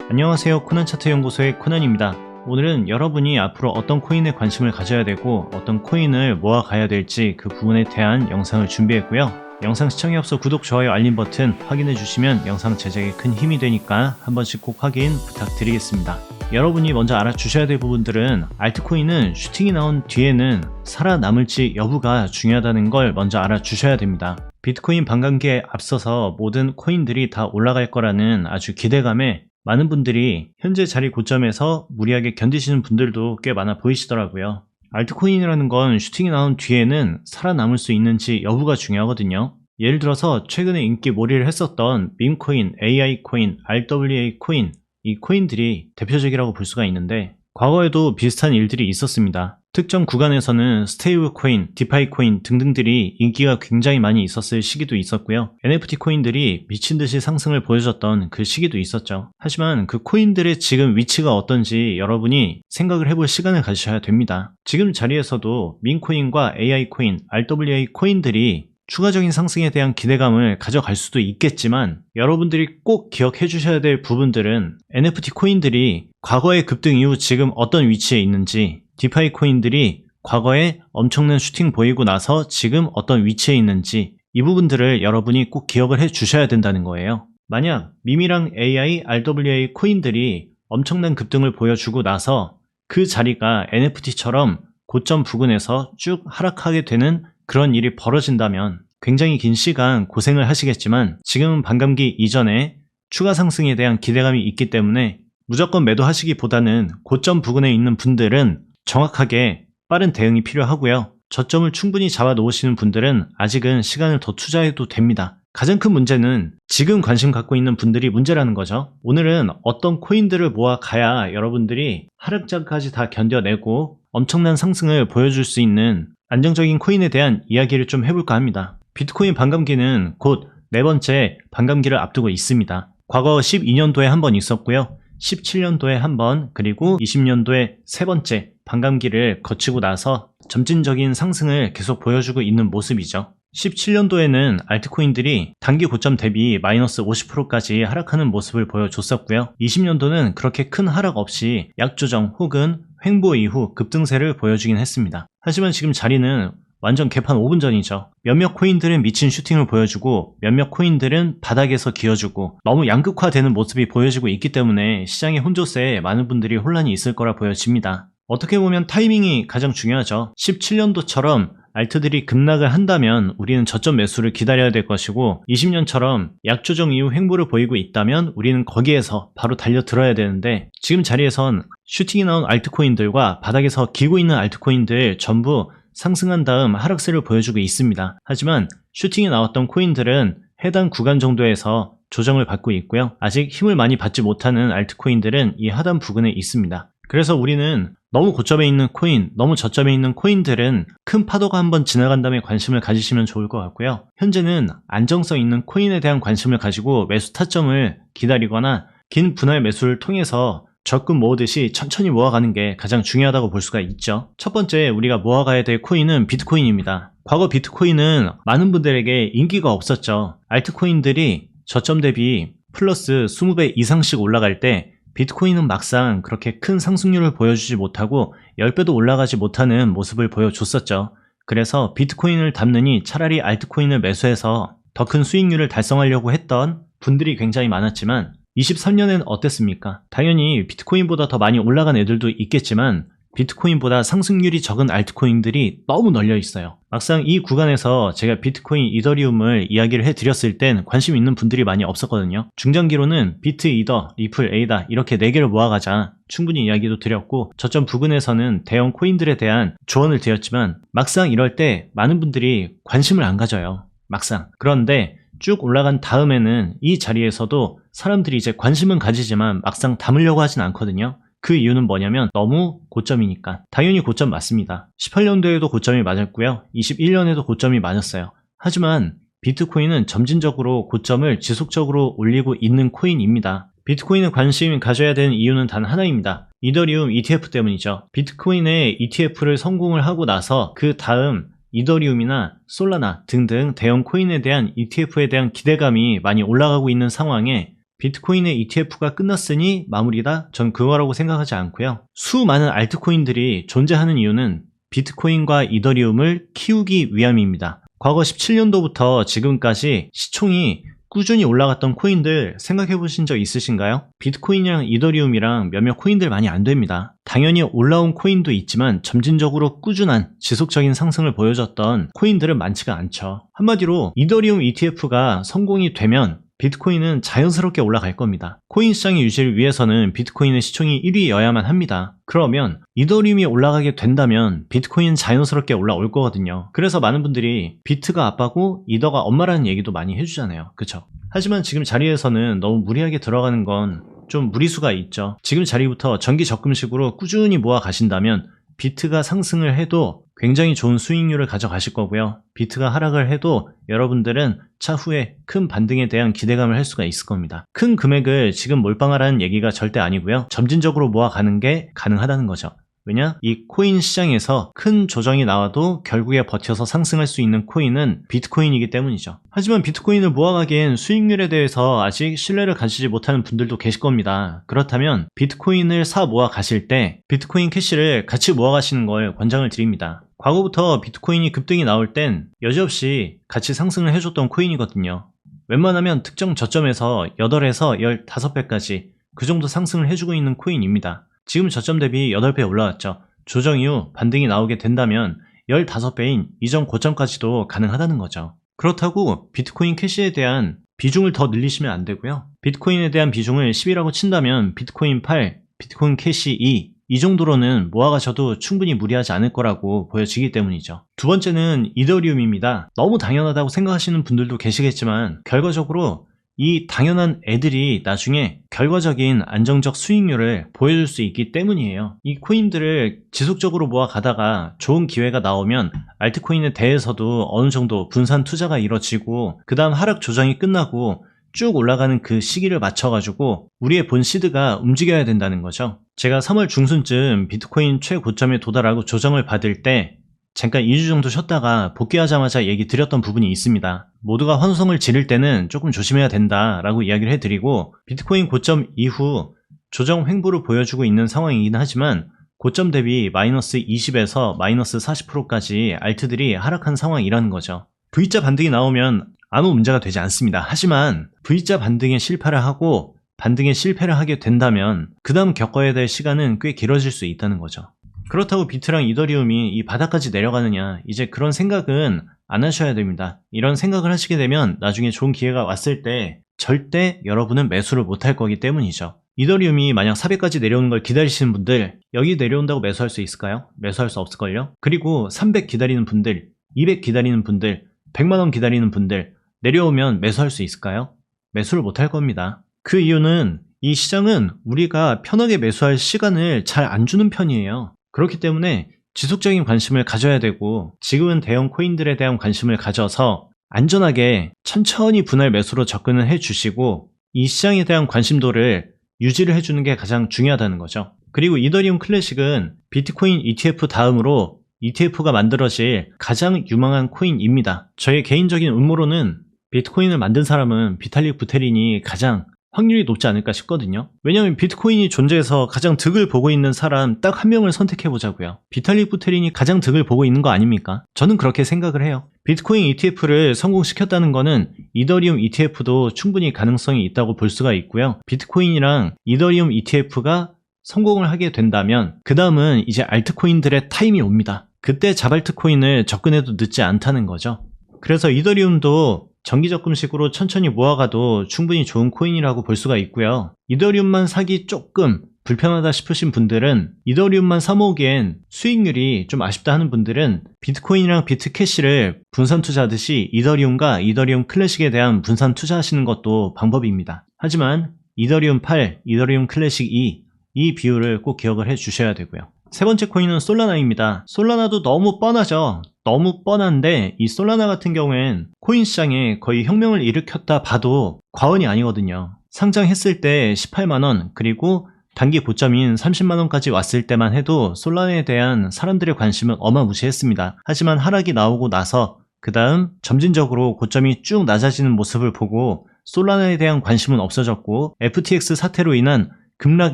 안녕하세요. 코난차트 연구소의 코난입니다. 오늘은 여러분이 앞으로 어떤 코인에 관심을 가져야 되고 어떤 코인을 모아가야 될지 그 부분에 대한 영상을 준비했고요. 영상 시청에 앞서 구독, 좋아요, 알림 버튼 확인해 주시면 영상 제작에 큰 힘이 되니까 한 번씩 꼭 확인 부탁드리겠습니다. 여러분이 먼저 알아주셔야 될 부분들은 알트코인은 슈팅이 나온 뒤에는 살아남을지 여부가 중요하다는 걸 먼저 알아주셔야 됩니다. 비트코인 반감기에 앞서서 모든 코인들이 다 올라갈 거라는 아주 기대감에 많은 분들이 현재 자리 고점에서 무리하게 견디시는 분들도 꽤 많아 보이시더라고요. 알트코인이라는 건 슈팅이 나온 뒤에는 살아남을 수 있는지 여부가 중요하거든요. 예를 들어서 최근에 인기 몰이를 했었던 밈코인, AI코인, RWA 코인, 이 코인들이 대표적이라고 볼 수가 있는데 과거에도 비슷한 일들이 있었습니다. 특정 구간에서는 스테이블 코인, 디파이 코인 등등들이 인기가 굉장히 많이 있었을 시기도 있었고요. NFT 코인들이 미친듯이 상승을 보여줬던 그 시기도 있었죠. 하지만 그 코인들의 지금 위치가 어떤지 여러분이 생각을 해볼 시간을 가지셔야 됩니다. 지금 자리에서도 밈코인과 AI코인, RWA 코인들이 추가적인 상승에 대한 기대감을 가져갈 수도 있겠지만 여러분들이 꼭 기억해 주셔야 될 부분들은 NFT 코인들이 과거의 급등 이후 지금 어떤 위치에 있는지, 디파이 코인들이 과거에 엄청난 슈팅 보이고 나서 지금 어떤 위치에 있는지 이 부분들을 여러분이 꼭 기억을 해 주셔야 된다는 거예요. 만약 밈이랑 AI, RWA 코인들이 엄청난 급등을 보여주고 나서 그 자리가 NFT처럼 고점 부근에서 쭉 하락하게 되는 그런 일이 벌어진다면 굉장히 긴 시간 고생을 하시겠지만 지금은 반감기 이전에 추가 상승에 대한 기대감이 있기 때문에 무조건 매도하시기보다는 고점 부근에 있는 분들은 정확하게 빠른 대응이 필요하고요. 저점을 충분히 잡아 놓으시는 분들은 아직은 시간을 더 투자해도 됩니다. 가장 큰 문제는 지금 관심 갖고 있는 분들이 문제라는 거죠. 오늘은 어떤 코인들을 모아가야 여러분들이 하락장까지 다 견뎌내고 엄청난 상승을 보여줄 수 있는 안정적인 코인에 대한 이야기를 좀 해볼까 합니다. 비트코인 반감기는 곧 네 번째 반감기를 앞두고 있습니다. 과거 12년도에 한 번 있었고요. 17년도에 한 번, 그리고 20년도에 세 번째 반감기를 거치고 나서 점진적인 상승을 계속 보여주고 있는 모습이죠. 17년도에는 알트코인들이 단기 고점 대비 마이너스 50%까지 하락하는 모습을 보여줬었고요. 20년도는 그렇게 큰 하락 없이 약조정 혹은 횡보 이후 급등세를 보여주긴 했습니다. 하지만 지금 자리는 완전 개판 5분 전이죠. 몇몇 코인들은 미친 슈팅을 보여주고 몇몇 코인들은 바닥에서 기어주고 너무 양극화되는 모습이 보여지고 있기 때문에 시장의 혼조세에 많은 분들이 혼란이 있을 거라 보여집니다. 어떻게 보면 타이밍이 가장 중요하죠. 17년도처럼 알트들이 급락을 한다면 우리는 저점 매수를 기다려야 될 것이고 20년처럼 약조정 이후 횡보를 보이고 있다면 우리는 거기에서 바로 달려들어야 되는데 지금 자리에선 슈팅이 나온 알트코인들과 바닥에서 기고 있는 알트코인들 전부 상승한 다음 하락세를 보여주고 있습니다. 하지만 슈팅이 나왔던 코인들은 해당 구간 정도에서 조정을 받고 있고요. 아직 힘을 많이 받지 못하는 알트코인들은 이 하단 부근에 있습니다. 그래서 우리는 너무 고점에 있는 코인, 너무 저점에 있는 코인들은 큰 파도가 한번 지나간 다음에 관심을 가지시면 좋을 것 같고요. 현재는 안정성 있는 코인에 대한 관심을 가지고 매수 타점을 기다리거나 긴 분할 매수를 통해서 적금 모으듯이 천천히 모아가는 게 가장 중요하다고 볼 수가 있죠. 첫 번째 우리가 모아가야 될 코인은 비트코인입니다. 과거 비트코인은 많은 분들에게 인기가 없었죠. 알트코인들이 저점 대비 플러스 20배 이상씩 올라갈 때 비트코인은 막상 그렇게 큰 상승률을 보여주지 못하고 10배도 올라가지 못하는 모습을 보여줬었죠. 그래서 비트코인을 담느니 차라리 알트코인을 매수해서 더 큰 수익률을 달성하려고 했던 분들이 굉장히 많았지만 23년엔 어땠습니까? 당연히 비트코인보다 더 많이 올라간 애들도 있겠지만 비트코인보다 상승률이 적은 알트코인들이 너무 널려 있어요. 막상 이 구간에서 제가 비트코인, 이더리움을 이야기를 해드렸을 땐 관심 있는 분들이 많이 없었거든요. 중장기로는 비트, 이더, 리플, 에이다 이렇게 4개를 모아가자 충분히 이야기도 드렸고 저점 부근에서는 대형 코인들에 대한 조언을 드렸지만 막상 이럴 때 많은 분들이 관심을 안 가져요. 막상. 그런데 쭉 올라간 다음에는 이 자리에서도 사람들이 이제 관심은 가지지만 막상 담으려고 하진 않거든요. 그 이유는 뭐냐면 너무 고점이니까. 당연히 고점 맞습니다. 18년도에도 고점이 맞았고요. 21년에도 고점이 맞았어요. 하지만 비트코인은 점진적으로 고점을 지속적으로 올리고 있는 코인입니다. 비트코인에 관심 가져야 되는 이유는 단 하나입니다. 이더리움 ETF 때문이죠. 비트코인의 ETF를 성공을 하고 나서 그 다음 이더리움이나 솔라나 등등 대형 코인에 대한 ETF에 대한 기대감이 많이 올라가고 있는 상황에 비트코인의 ETF가 끝났으니 마무리다? 전 그거라고 생각하지 않고요. 수많은 알트코인들이 존재하는 이유는 비트코인과 이더리움을 키우기 위함입니다. 과거 17년도부터 지금까지 시총이 꾸준히 올라갔던 코인들 생각해 보신 적 있으신가요? 비트코인이랑 이더리움이랑 몇몇 코인들 많이 안 됩니다. 당연히 올라온 코인도 있지만 점진적으로 꾸준한 지속적인 상승을 보여줬던 코인들은 많지가 않죠. 한마디로 이더리움 ETF가 성공이 되면 비트코인은 자연스럽게 올라갈 겁니다. 코인 시장의 유지를 위해서는 비트코인의 시총이 1위여야만 합니다. 그러면 이더리움이 올라가게 된다면 비트코인은 자연스럽게 올라올 거거든요. 그래서 많은 분들이 비트가 아빠고 이더가 엄마라는 얘기도 많이 해주잖아요. 그쵸? 하지만 지금 자리에서는 너무 무리하게 들어가는 건 좀 무리수가 있죠. 지금 자리부터 정기 적금식으로 꾸준히 모아 가신다면 비트가 상승을 해도 굉장히 좋은 수익률을 가져가실 거고요. 비트가 하락을 해도 여러분들은 차후에 큰 반등에 대한 기대감을 할 수가 있을 겁니다. 큰 금액을 지금 몰빵하라는 얘기가 절대 아니고요. 점진적으로 모아가는 게 가능하다는 거죠. 왜냐? 이 코인 시장에서 큰 조정이 나와도 결국에 버텨서 상승할 수 있는 코인은 비트코인이기 때문이죠. 하지만 비트코인을 모아가기엔 수익률에 대해서 아직 신뢰를 가지지 못하는 분들도 계실 겁니다. 그렇다면 비트코인을 사 모아 가실 때 비트코인 캐시를 같이 모아 가시는 걸 권장을 드립니다. 과거부터 비트코인이 급등이 나올 땐 여지없이 같이 상승을 해줬던 코인이거든요. 웬만하면 특정 저점에서 8에서 15배까지 그 정도 상승을 해주고 있는 코인입니다. 지금 저점 대비 8배 올라왔죠. 조정 이후 반등이 나오게 된다면 15배인 이전 고점까지도 가능하다는 거죠. 그렇다고 비트코인 캐시에 대한 비중을 더 늘리시면 안 되고요. 비트코인에 대한 비중을 10이라고 친다면 비트코인 8, 비트코인 캐시 2, 이 정도로는 모아가셔도 충분히 무리하지 않을 거라고 보여지기 때문이죠. 두 번째는 이더리움입니다. 너무 당연하다고 생각하시는 분들도 계시겠지만 결과적으로 이 당연한 애들이 나중에 결과적인 안정적 수익률을 보여줄 수 있기 때문이에요. 이 코인들을 지속적으로 모아가다가 좋은 기회가 나오면 알트코인에 대해서도 어느 정도 분산 투자가 이뤄지고 그 다음 하락 조정이 끝나고 쭉 올라가는 그 시기를 맞춰가지고 우리의 본 시드가 움직여야 된다는 거죠. 제가 3월 중순쯤 비트코인 최고점에 도달하고 조정을 받을 때 잠깐 2주 정도 쉬었다가 복귀하자마자 얘기 드렸던 부분이 있습니다. 모두가 환호성을 지를 때는 조금 조심해야 된다라고 이야기를 해드리고 비트코인 고점 이후 조정 횡보를 보여주고 있는 상황이긴 하지만 고점 대비 마이너스 20에서 마이너스 40%까지 알트들이 하락한 상황이라는 거죠. V자 반등이 나오면 아무 문제가 되지 않습니다. 하지만 V자 반등에 실패를 하고 반등에 실패를 하게 된다면 그 다음 겪어야 될 시간은 꽤 길어질 수 있다는 거죠. 그렇다고 비트랑 이더리움이 이 바닥까지 내려가느냐, 이제 그런 생각은 안 하셔야 됩니다. 이런 생각을 하시게 되면 나중에 좋은 기회가 왔을 때 절대 여러분은 매수를 못할 거기 때문이죠. 이더리움이 만약 400까지 내려오는 걸 기다리시는 분들, 여기 내려온다고 매수할 수 있을까요? 매수할 수 없을걸요? 그리고 300 기다리는 분들, 200 기다리는 분들, 100만원 기다리는 분들, 내려오면 매수할 수 있을까요? 매수를 못할 겁니다. 그 이유는 이 시장은 우리가 편하게 매수할 시간을 잘 안 주는 편이에요. 그렇기 때문에 지속적인 관심을 가져야 되고 지금은 대형 코인들에 대한 관심을 가져서 안전하게 천천히 분할 매수로 접근을 해주시고 이 시장에 대한 관심도를 유지를 해주는 게 가장 중요하다는 거죠. 그리고 이더리움 클래식은 비트코인 ETF 다음으로 ETF가 만들어질 가장 유망한 코인입니다. 저의 개인적인 음모로는 비트코인을 만든 사람은 비탈릭 부테린이 가장 확률이 높지 않을까 싶거든요. 왜냐하면 비트코인이 존재해서 가장 득을 보고 있는 사람 딱 한 명을 선택해 보자고요. 비탈릭 부테린이 가장 득을 보고 있는 거 아닙니까? 저는 그렇게 생각을 해요. 비트코인 ETF를 성공시켰다는 거는 이더리움 ETF도 충분히 가능성이 있다고 볼 수가 있고요. 비트코인이랑 이더리움 ETF가 성공을 하게 된다면 그 다음은 이제 알트코인들의 타임이 옵니다. 그때 자발트코인을 접근해도 늦지 않다는 거죠. 그래서 이더리움도 정기적금식으로 천천히 모아가도 충분히 좋은 코인이라고 볼 수가 있고요. 이더리움만 사기 조금 불편하다 싶으신 분들은 이더리움만 사모으기엔 수익률이 좀 아쉽다 하는 분들은 비트코인이랑 비트캐시를 분산 투자하듯이 이더리움과 이더리움 클래식에 대한 분산 투자하시는 것도 방법입니다. 하지만 이더리움 8, 이더리움 클래식 2 이 비율을 꼭 기억을 해 주셔야 되고요. 세 번째 코인은 솔라나입니다. 솔라나도 너무 뻔하죠. 너무 뻔한데 이 솔라나 같은 경우엔 코인 시장에 거의 혁명을 일으켰다 봐도 과언이 아니거든요. 상장했을 때 18만원 그리고 단기 고점인 30만원까지 왔을 때만 해도 솔라나에 대한 사람들의 관심은 어마무시했습니다. 하지만 하락이 나오고 나서 그 다음 점진적으로 고점이 쭉 낮아지는 모습을 보고 솔라나에 대한 관심은 없어졌고 FTX 사태로 인한 급락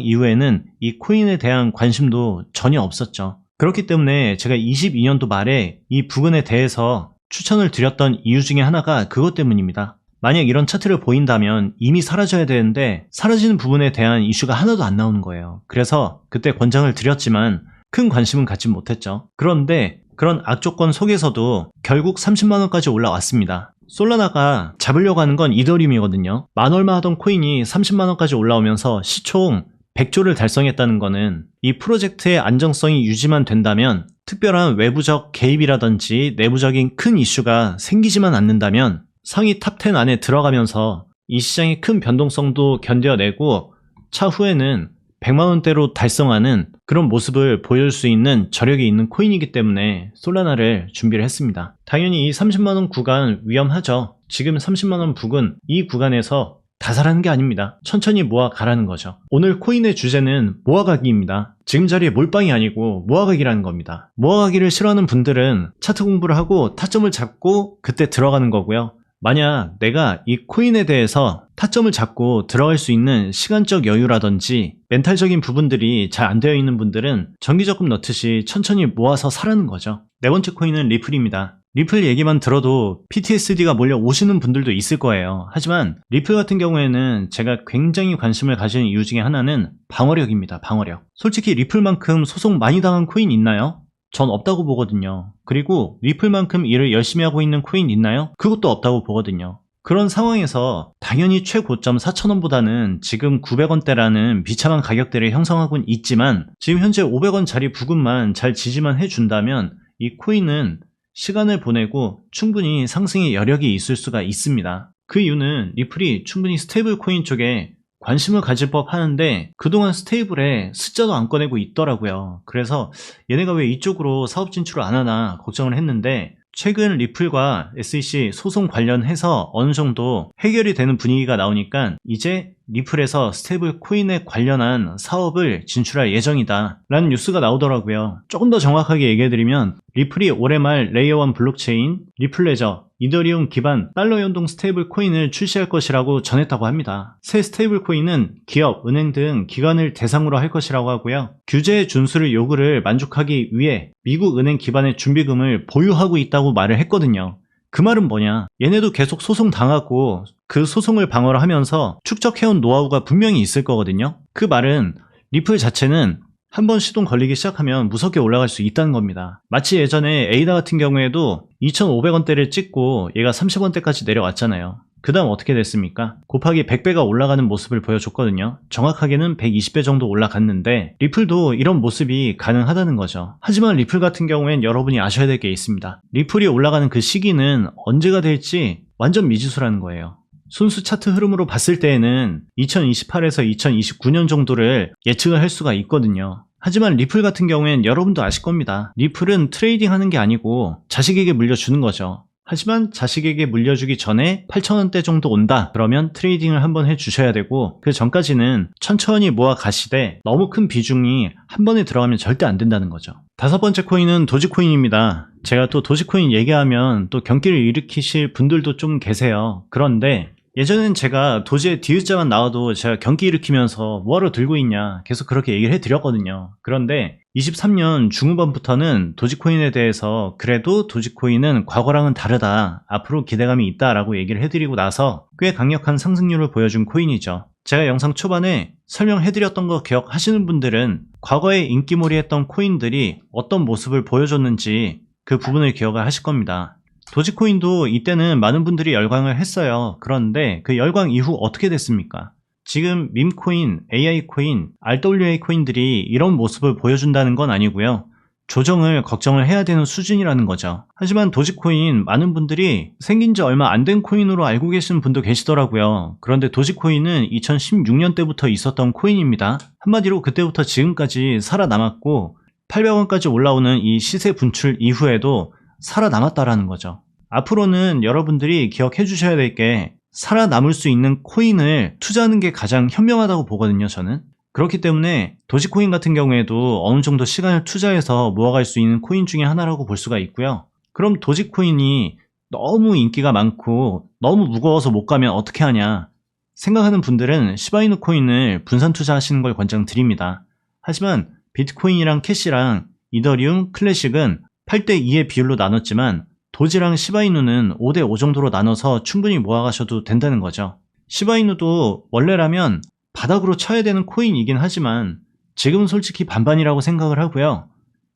이후에는 이 코인에 대한 관심도 전혀 없었죠. 그렇기 때문에 제가 22년도 말에 이 부근에 대해서 추천을 드렸던 이유 중에 하나가 그것 때문입니다. 만약 이런 차트를 보인다면 이미 사라져야 되는데 사라지는 부분에 대한 이슈가 하나도 안 나오는 거예요. 그래서 그때 권장을 드렸지만 큰 관심은 갖지 못했죠. 그런데 그런 악조건 속에서도 결국 30만원까지 올라왔습니다. 솔라나가 잡으려고 하는 건 이더리움이거든요. 만 얼마 하던 코인이 30만원까지 올라오면서 시총 100조를 달성했다는 거는 이 프로젝트의 안정성이 유지만 된다면, 특별한 외부적 개입이라든지 내부적인 큰 이슈가 생기지만 않는다면 상위 탑10 안에 들어가면서 이 시장의 큰 변동성도 견뎌내고 차후에는 100만원대로 달성하는 그런 모습을 보여줄 수 있는 저력이 있는 코인이기 때문에 솔라나를 준비를 했습니다. 당연히 이 30만원 구간 위험하죠. 지금 30만원 부근, 이 구간에서 다살하는 게 아닙니다. 천천히 모아가라는 거죠. 오늘 코인의 주제는 모아가기입니다. 지금 자리에 몰빵이 아니고 모아가기라는 겁니다. 모아가기를 싫어하는 분들은 차트 공부를 하고 타점을 잡고 그때 들어가는 거고요. 만약 내가 이 코인에 대해서 타점을 잡고 들어갈 수 있는 시간적 여유라든지 멘탈적인 부분들이 잘 안 되어 있는 분들은 정기적금 넣듯이 천천히 모아서 사라는 거죠. 네 번째 코인은 리플입니다. 리플 얘기만 들어도 PTSD가 몰려오시는 분들도 있을 거예요. 하지만 리플 같은 경우에는 제가 굉장히 관심을 가지는 이유 중에 하나는 방어력입니다. 방어력. 솔직히 리플만큼 소송 많이 당한 코인 있나요? 전 없다고 보거든요. 그리고 리플만큼 일을 열심히 하고 있는 코인 있나요? 그것도 없다고 보거든요. 그런 상황에서 당연히 최고점 4,000원보다는 지금 900원대라는 비참한 가격대를 형성하고는 있지만, 지금 현재 500원짜리 부근만 잘 지지만 해준다면 이 코인은 시간을 보내고 충분히 상승의 여력이 있을 수가 있습니다. 그 이유는 리플이 충분히 스테이블 코인 쪽에 관심을 가질 법 하는데 그동안 스테이블에 숫자도 안 꺼내고 있더라고요. 그래서 얘네가 왜 이쪽으로 사업 진출을 안 하나 걱정을 했는데, 최근 리플과 SEC 소송 관련해서 어느 정도 해결이 되는 분위기가 나오니까 이제 리플에서 스테이블 코인에 관련한 사업을 진출할 예정이다 라는 뉴스가 나오더라고요. 조금 더 정확하게 얘기해드리면 리플이 올해 말 레이어 1 블록체인, 리플레저, 이더리움 기반 달러 연동 스테이블 코인을 출시할 것이라고 전했다고 합니다. 새 스테이블 코인은 기업, 은행 등 기관을 대상으로 할 것이라고 하고요. 규제의 준수를 요구를 만족하기 위해 미국 은행 기반의 준비금을 보유하고 있다고 말을 했거든요. 그 말은 뭐냐, 얘네도 계속 소송 당하고 그 소송을 방어를 하면서 축적해온 노하우가 분명히 있을 거거든요. 그 말은 리플 자체는 한번 시동 걸리기 시작하면 무섭게 올라갈 수 있다는 겁니다. 마치 예전에 에이다 같은 경우에도 2,500원대를 찍고 얘가 30원대까지 내려왔잖아요. 그 다음 어떻게 됐습니까? 곱하기 100배가 올라가는 모습을 보여줬거든요. 정확하게는 120배 정도 올라갔는데 리플도 이런 모습이 가능하다는 거죠. 하지만 리플 같은 경우엔 여러분이 아셔야 될 게 있습니다. 리플이 올라가는 그 시기는 언제가 될지 완전 미지수라는 거예요. 순수 차트 흐름으로 봤을 때에는 2028에서 2029년 정도를 예측을 할 수가 있거든요. 하지만 리플 같은 경우엔 여러분도 아실 겁니다. 리플은 트레이딩 하는 게 아니고 자식에게 물려주는 거죠. 하지만 자식에게 물려주기 전에 8,000원대 정도 온다 그러면 트레이딩을 한번 해주셔야 되고, 그 전까지는 천천히 모아 가시되 너무 큰 비중이 한 번에 들어가면 절대 안 된다는 거죠. 다섯 번째 코인은 도지코인입니다. 제가 또 도지코인 얘기하면 또 경기를 일으키실 분들도 좀 계세요. 그런데 예전엔 제가 도지의 디귿자만 나와도 제가 경기 일으키면서 뭐하러 들고 있냐 계속 그렇게 얘기를 해드렸거든요. 그런데 23년 중후반부터는 도지코인에 대해서 그래도 도지코인은 과거랑은 다르다, 앞으로 기대감이 있다라고 얘기를 해드리고 나서 꽤 강력한 상승률을 보여준 코인이죠. 제가 영상 초반에 설명해드렸던 거 기억하시는 분들은 과거에 인기몰이했던 코인들이 어떤 모습을 보여줬는지 그 부분을 기억을 하실 겁니다. 도지코인도 이때는 많은 분들이 열광을 했어요. 그런데 그 열광 이후 어떻게 됐습니까? 지금 밈코인, AI코인, RWA 코인들이 이런 모습을 보여준다는 건 아니고요. 조정을 걱정을 해야 되는 수준이라는 거죠. 하지만 도지코인 많은 분들이 생긴 지 얼마 안 된 코인으로 알고 계시는 분도 계시더라고요. 그런데 도지코인은 2016년 때부터 있었던 코인입니다. 한마디로 그때부터 지금까지 살아남았고 800원까지 올라오는 이 시세 분출 이후에도 살아남았다라는 거죠. 앞으로는 여러분들이 기억해 주셔야 될 게, 살아남을 수 있는 코인을 투자하는 게 가장 현명하다고 보거든요, 저는. 그렇기 때문에 도지코인 같은 경우에도 어느 정도 시간을 투자해서 모아갈 수 있는 코인 중에 하나라고 볼 수가 있고요. 그럼 도지코인이 너무 인기가 많고 너무 무거워서 못 가면 어떻게 하냐 생각하는 분들은 시바이누 코인을 분산 투자하시는 걸 권장드립니다. 하지만 비트코인이랑 캐시랑 이더리움, 클래식은 8대2의 비율로 나눴지만 도지랑 시바이누는 5대5 정도로 나눠서 충분히 모아가셔도 된다는 거죠. 시바이누도 원래라면 바닥으로 쳐야 되는 코인이긴 하지만 지금은 솔직히 반반이라고 생각을 하고요.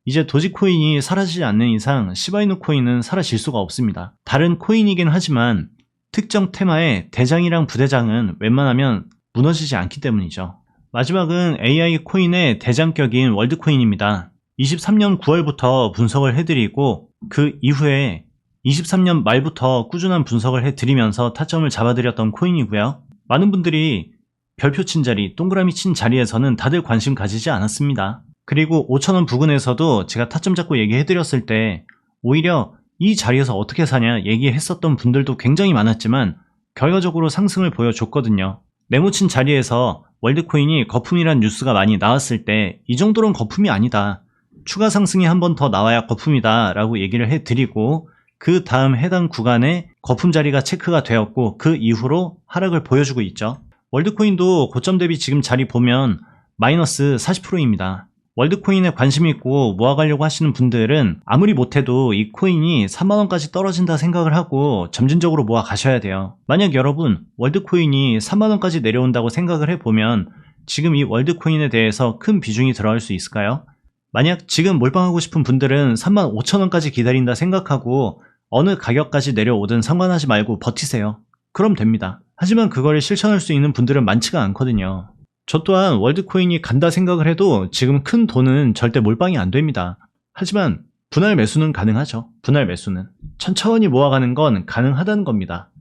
이제 도지코인이 사라지지 않는 이상 시바이누 코인은 사라질 수가 없습니다. 다른 코인이긴 하지만 특정 테마의 대장이랑 부대장은 웬만하면 무너지지 않기 때문이죠. 마지막은 AI 코인의 대장격인 월드코인입니다. 23년 9월부터 분석을 해드리고 그 이후에 23년 말부터 꾸준한 분석을 해드리면서 타점을 잡아드렸던 코인이고요. 많은 분들이 별표 친 자리, 동그라미 친 자리에서는 다들 관심 가지지 않았습니다. 그리고 5,000원 부근에서도 제가 타점 잡고 얘기해드렸을 때 오히려 이 자리에서 어떻게 사냐 얘기했었던 분들도 굉장히 많았지만 결과적으로 상승을 보여줬거든요. 네모친 자리에서 월드코인이 거품이란 뉴스가 많이 나왔을 때 이 정도는 거품이 아니다. 추가 상승이 한 번 더 나와야 거품이다 라고 얘기를 해드리고 그 다음 해당 구간에 거품 자리가 체크가 되었고 그 이후로 하락을 보여주고 있죠. 월드코인도 고점 대비 지금 자리 보면 마이너스 40%입니다. 월드코인에 관심 있고 모아가려고 하시는 분들은 아무리 못해도 이 코인이 3만원까지 떨어진다 생각을 하고 점진적으로 모아 가셔야 돼요. 만약 여러분 월드코인이 3만원까지 내려온다고 생각을 해보면 지금 이 월드코인에 대해서 큰 비중이 들어갈 수 있을까요? 만약 지금 몰빵하고 싶은 분들은 35,000원까지 기다린다 생각하고 어느 가격까지 내려오든 상관하지 말고 버티세요. 그럼 됩니다. 하지만 그걸 실천할 수 있는 분들은 많지가 않거든요. 저 또한 월드코인이 간다 생각을 해도 지금 큰 돈은 절대 몰빵이 안 됩니다. 하지만 분할 매수는 가능하죠. 분할 매수는. 천천히 모아가는 건 가능하다는 겁니다.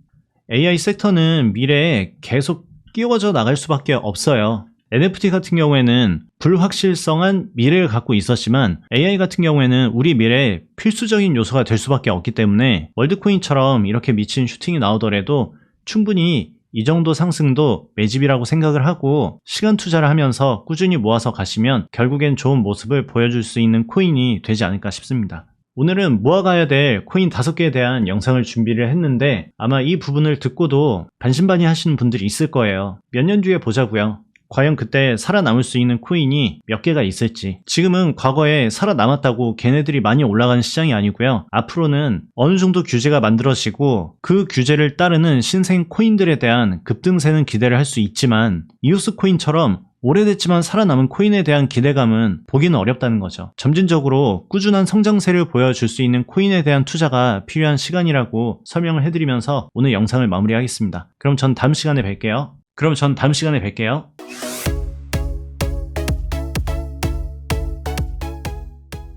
AI 섹터는 미래에 계속 끼워져 나갈 수밖에 없어요. NFT 같은 경우에는 불확실성한 미래를 갖고 있었지만 AI 같은 경우에는 우리 미래에 필수적인 요소가 될 수밖에 없기 때문에 월드코인처럼 이렇게 미친 슈팅이 나오더라도 충분히 이 정도 상승도 매집이라고 생각을 하고 시간 투자를 하면서 꾸준히 모아서 가시면 결국엔 좋은 모습을 보여줄 수 있는 코인이 되지 않을까 싶습니다. 오늘은 모아가야 될 코인 5개에 대한 영상을 준비를 했는데 아마 이 부분을 듣고도 반신반의 하시는 분들이 있을 거예요. 몇 년 뒤에 보자고요. 과연 그때 살아남을 수 있는 코인이 몇 개가 있을지. 지금은 과거에 살아남았다고 걔네들이 많이 올라가는 시장이 아니고요. 앞으로는 어느 정도 규제가 만들어지고 그 규제를 따르는 신생 코인들에 대한 급등세는 기대를 할 수 있지만 이오스 코인처럼 오래됐지만 살아남은 코인에 대한 기대감은 보기는 어렵다는 거죠. 점진적으로 꾸준한 성장세를 보여줄 수 있는 코인에 대한 투자가 필요한 시간이라고 설명을 해드리면서 오늘 영상을 마무리하겠습니다. 그럼 전 다음 시간에 뵐게요.